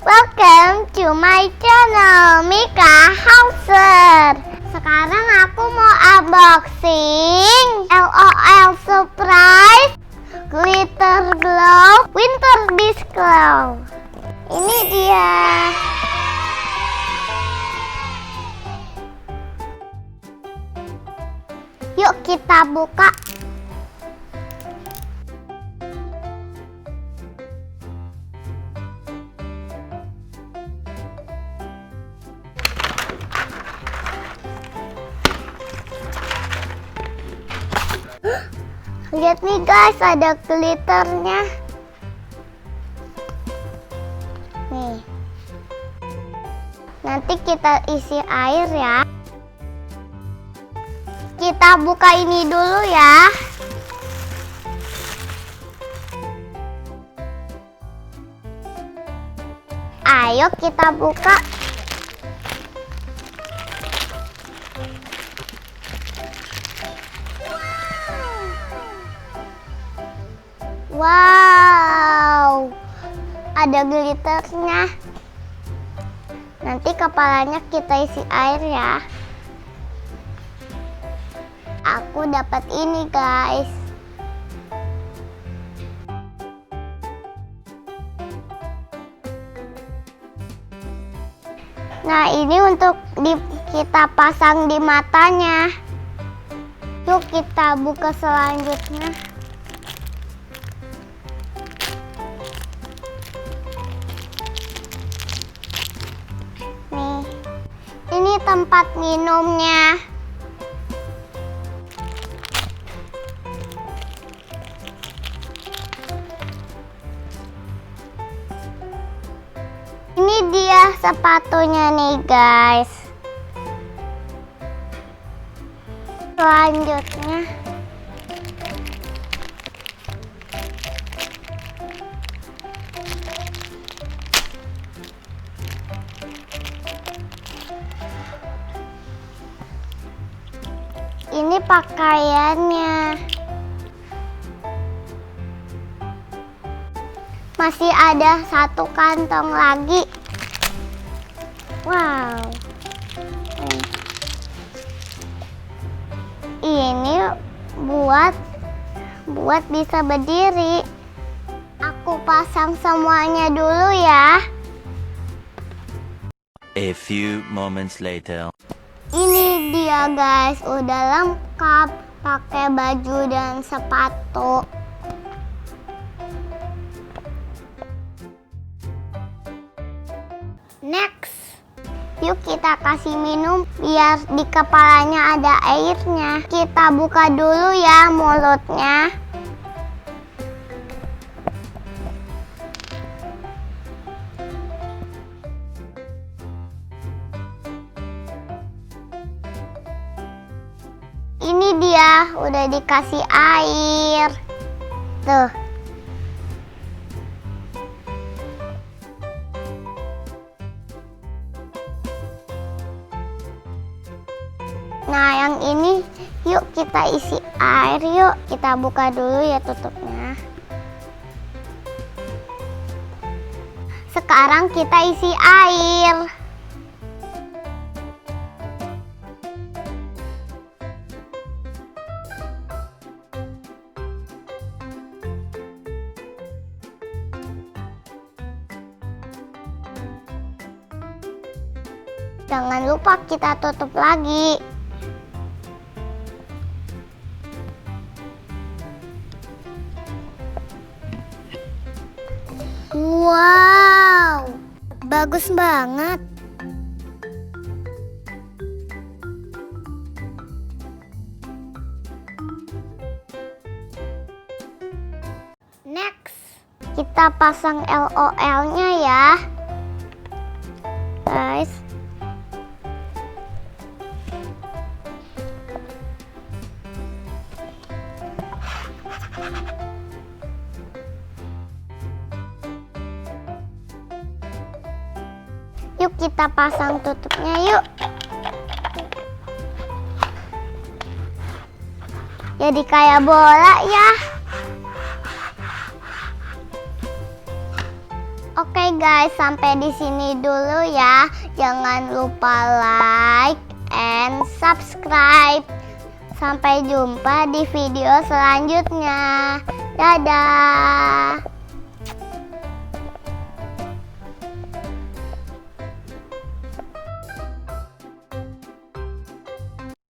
Welcome to my channel Mika Hauser. Sekarang aku mau unboxing LOL Surprise Glitter Glow Winter Beach Glow. Ini dia. Yuk kita buka. Lihat nih guys, ada glitternya. Nih. Nanti kita isi air ya. Kita buka ini dulu ya. Ayo kita buka. Wow, ada glitternya. Nanti kepalanya kita isi air ya. Aku dapat ini guys. Nah, ini untuk kita pasang di matanya. Yuk kita buka selanjutnya. Nih, ini tempat minumnya. Ini dia sepatunya nih guys. Selanjutnya ini pakaiannya. Masih ada satu kantong lagi. Wow. Ini buat bisa berdiri. Aku pasang semuanya dulu ya. A few moments later. Ini dia guys, udah lengkap pakai baju dan sepatu. Next, yuk kita kasih minum biar di kepalanya ada airnya. Kita buka dulu ya mulutnya. Ini dia, udah dikasih air. Tuh. Nah, yang ini yuk kita isi air yuk. Kita buka dulu ya tutupnya. Sekarang kita isi air. Jangan lupa kita tutup lagi. Wow, bagus banget. Next, kita pasang LOL-nya ya, guys. Yuk kita pasang tutupnya yuk. Jadi kayak bola ya. Oke Oke guys, sampai di sini dulu ya. Jangan lupa like and subscribe. Sampai jumpa di video selanjutnya. Dadah.